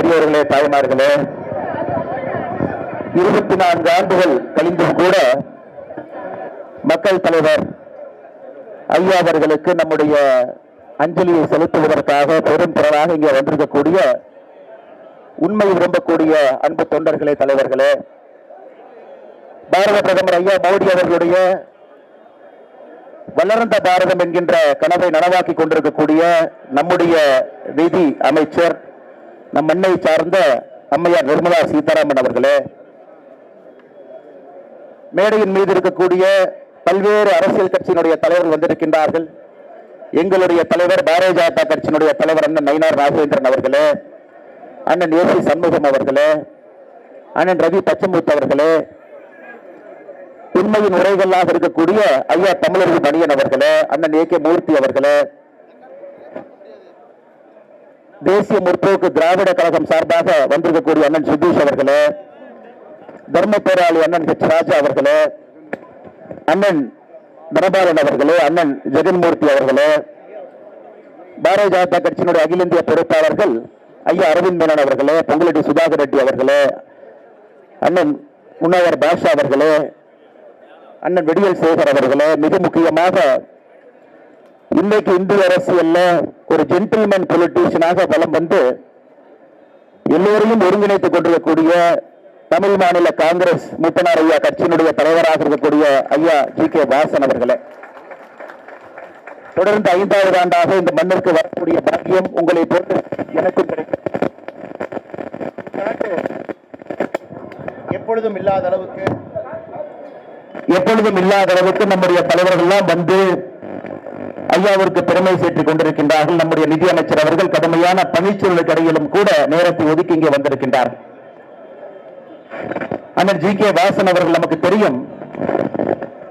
பெரியவர்களே, தாய்மார்களே, 24 ஆண்டுகள் கழிந்தும் கூட மக்கள் தலைவர் ஐயா அவர்களுக்கு நம்முடைய அஞ்சலியை செலுத்துவதற்காக பெரும் திரளாக இங்கே வந்திருக்கக்கூடிய உண்மை விரும்பக்கூடிய அன்பு தொண்டர்களே, தலைவர்களே, பாரத பிரதமர் ஐயா மோடி அவர்களுடைய வளர்ந்த பாரதம் என்கின்ற கனவை நனவாக்கி கொண்டிருக்கக்கூடிய நம்முடைய நிதி அமைச்சர், நம் மண்ணை சார்ந்த அம்மையார் நிர்மலா சீதாராமன் அவர்களே, மேடையின் மீது இருக்கக்கூடிய பல்வேறு அரசியல் கட்சியினுடைய தலைவர்கள் வந்திருக்கின்றார்கள். எங்களுடைய தலைவர் பாரதிய ஜனதா கட்சியினுடைய தலைவர் அண்ணன் நயினார் நாகேந்திரன் அவர்களே, அண்ணன் ஏசி சண்முகம் அவர்களே, அண்ணன் ரவி பச்சமுத்து அவர்களே, உண்மையின் உரைகளாக இருக்கக்கூடிய ஐயா தமிழர்கள் மணியன் அவர்களே, அண்ணன் ஏ.கே. மூர்த்தி அவர்களே, தேசிய முற்போக்கு திராவிட கழகம் சார்பாக வந்திருக்கக்கூடிய அண்ணன் சுதீஷ் அவர்களே, தர்ம போராளி அண்ணன் ஹெச் ராஜா அவர்களே, அண்ணன் தனபாலன் அவர்களே, அண்ணன் ஜெகன்மூர்த்தி அவர்களே, பாரதிய ஜனதா கட்சியினுடைய அகில இந்திய பொறுப்பாளர்கள் ஐயா அரவிந்த் மேனன் அவர்களே, பொங்கலடி சுதாகர் ரெட்டி அவர்களே, அண்ணன் முன்னவர் பாஷா அவர்களே, அண்ணன் வெடியல் சேகர் அவர்களே, மிக முக்கியமாக இன்னைக்கு இந்திய அரசியல்ல ஒரு ஜென்டில்மேன் பொலிட்டீஷியனாக வலம் வந்து எல்லோரையும் ஒருங்கிணைத்துக் கொண்டிருக்கக்கூடிய தமிழ் மாநில காங்கிரஸ் மூப்பனார் ஐயா கட்சியினுடைய தலைவராக இருக்கக்கூடிய ஐயா ஜி.கே. வாசன் அவர்களே, தொடர்ந்து 5வது ஆண்டாக இந்த மண்ணிற்கு வரக்கூடிய பாக்கியம் உங்களை போட்டு எனக்கும் கிடைக்கும். எப்பொழுதும் இல்லாத அளவுக்கு நம்முடைய தலைவர்கள் எல்லாம் வந்து ஐயாவிற்கு பெருமை சேர்த்துக் கொண்டிருக்கின்றார்கள். நம்முடைய நிதியமைச்சர் அவர்கள் கடுமையான பணிச்சூழலுக்கு இடையிலும் கூட நேரத்தை ஒதுக்கி இங்கே வந்திருக்கின்றார்கள். அண்ணன் ஜி.கே. வாசன் அவர்கள் நமக்கு தெரியும்,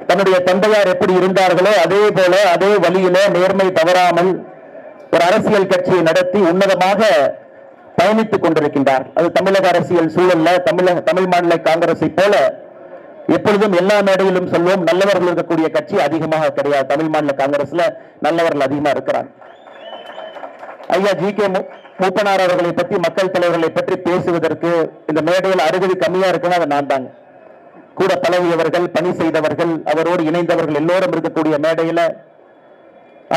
தன்னுடைய தந்தையார் எப்படி இருந்தார்களோ அதே போல அதே வழியில நேர்மை தவறாமல் ஒரு அரசியல் கட்சியை நடத்தி உன்னதமாக பயணித்துக் கொண்டிருக்கின்றார். அது தமிழக அரசியல் சூழல்ல தமிழ் மாநில காங்கிரஸை போல எப்பொழுதும் எல்லா மேடையிலும் சொல்வோம், நல்லவர்கள் இருக்கக்கூடிய கட்சி அதிகமாக கிடையாது. தமிழ் மாநில காங்கிரஸ்ல நல்லவர்கள் அதிகமா இருக்கிறார். ஐயா ஜி.கே. மூப்பனார் அவர்களை பற்றி, மக்கள் தலைவர்களை பற்றி பேசுவதற்கு இந்த மேடையில் 60 கம்மியா இருக்குன்னா அதை நான் தாங்க. கூட பழகியவர்கள், பணி செய்தவர்கள், அவரோடு இணைந்தவர்கள் எல்லோரும் இருக்கக்கூடிய மேடையில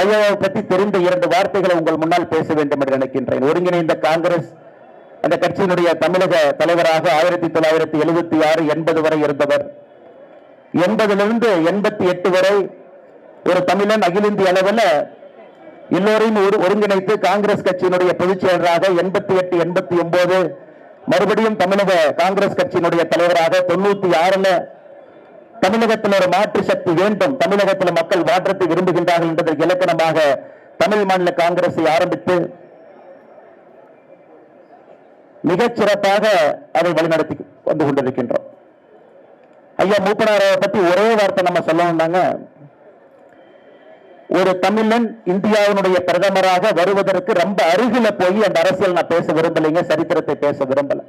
ஐயாவை பற்றி தெரிந்த 2 வார்த்தைகளை உங்கள் முன்னால் பேச வேண்டும் என்று நினைக்கின்றேன். ஒருங்கிணைந்த காங்கிரஸ் அந்த கட்சியினுடைய தமிழக தலைவராக 1976, 80 வரை இருந்தவர். 80லிருந்து 88 வரை ஒரு தமிழன் அகில இந்திய அளவில் எல்லோரையும் ஒருங்கிணைத்து காங்கிரஸ் கட்சியினுடைய பொதுச் செயலராக 88, 89 மறுபடியும் தமிழக காங்கிரஸ் கட்சியினுடைய தலைவராக 96 தமிழகத்தில் ஒரு மாற்று சக்தி வேண்டும், தமிழகத்தில் மக்கள் மாற்றத்தை விரும்புகின்றார்கள் என்பதற்கு இலக்கணமாக தமிழ் மாநில காங்கிரஸை ஆரம்பித்து மிகச் சிறப்பாக அதை வழிநடத்தி வந்து கொண்டிருக்கின்றோம். ஐயா மூப்பனாரை பத்தி ஒரே வார்த்தை நம்ம சொல்லணும்னாங்க, ஒரு தமிழன் இந்தியாவினுடைய பிரதமராக வருவதற்கு ரொம்ப அருகில போய் அந்த அரசியல் நான் பேச விரும்பலைங்க, சரித்திரத்தை பேச விரும்பல.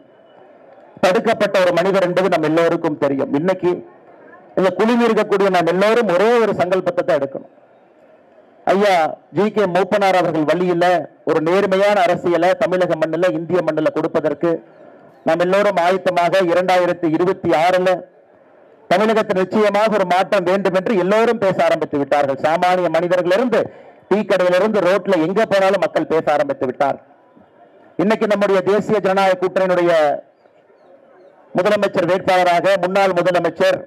தடுக்கப்பட்ட ஒரு மனிதர் என்பது நம்ம எல்லோருக்கும் தெரியும். இன்னைக்கு இந்த குழுமி இருக்கக்கூடிய நாம் எல்லோரும் ஒரே ஒரு சங்கல்பத்தை தான் எடுக்கணும். ஐயா ஜி.கே. மூப்பனார் அவர்கள் வழியில ஒரு நேர்மையான அரசியலை தமிழக மண்ணில், இந்திய மண்ணில் கொடுப்பதற்கு நாம் எல்லோரும் ஆயத்தமாக 2026 தமிழகத்தில் நிச்சயமாக ஒரு மாற்றம் வேண்டும் என்று எல்லோரும் பேச ஆரம்பித்து விட்டார்கள். சாமானிய மனிதர்களிலிருந்து, டீ கடையிலிருந்து, ரோட்ல எங்க போனாலும் மக்கள் பேச ஆரம்பித்து விட்டார். இன்னைக்கு நம்முடைய தேசிய ஜனநாயக கூட்டணியினுடைய முதலமைச்சர் வேட்பாளராக முன்னாள் முதலமைச்சர்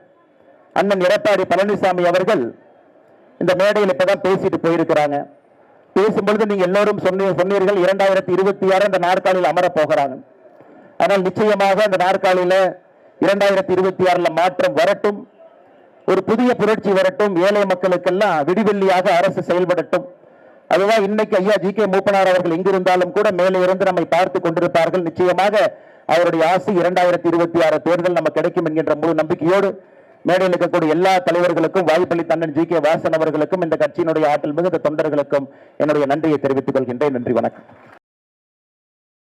அண்ணன் எடப்பாடி பழனிசாமி அவர்கள் இந்த மேடையில் இப்பதான் பேசிட்டு போயிருக்கிறாங்க. பேசும்பொழுது நீங்க எல்லோரும் சொன்னீர்கள் 2026 இந்த நாற்காலியில் அமர போகிறாங்க. ஆனால் நிச்சயமாக அந்த நாற்காலியில 2026 மாற்றம் வரட்டும், ஒரு புதிய புரட்சி வரட்டும், ஏழை மக்களுக்கெல்லாம் விடிவெள்ளியாக அரசு செயல்படட்டும். அதுதான் இன்னைக்கு ஐயா ஜி.கே. மூப்பனார் அவர்கள் எங்கிருந்தாலும் கூட மேலே இருந்து நம்மை பார்த்து கொண்டிருப்பார்கள். நிச்சயமாக அவருடைய ஆசை 2026 தேர்தல் நமக்கு கிடைக்கும் என்கின்ற முழு நம்பிக்கையோடு மேடையில் இருக்கக்கூடிய எல்லா தலைவர்களுக்கும், வாய்ப்பளித்த அண்ணன் ஜி.கே. வாசன் அவர்களுக்கும், இந்த கட்சியினுடைய ஆற்றல் மிகுந்த தொண்டர்களுக்கும் என்னுடைய நன்றியை தெரிவித்துக் கொள்கின்றேன். நன்றி, வணக்கம்.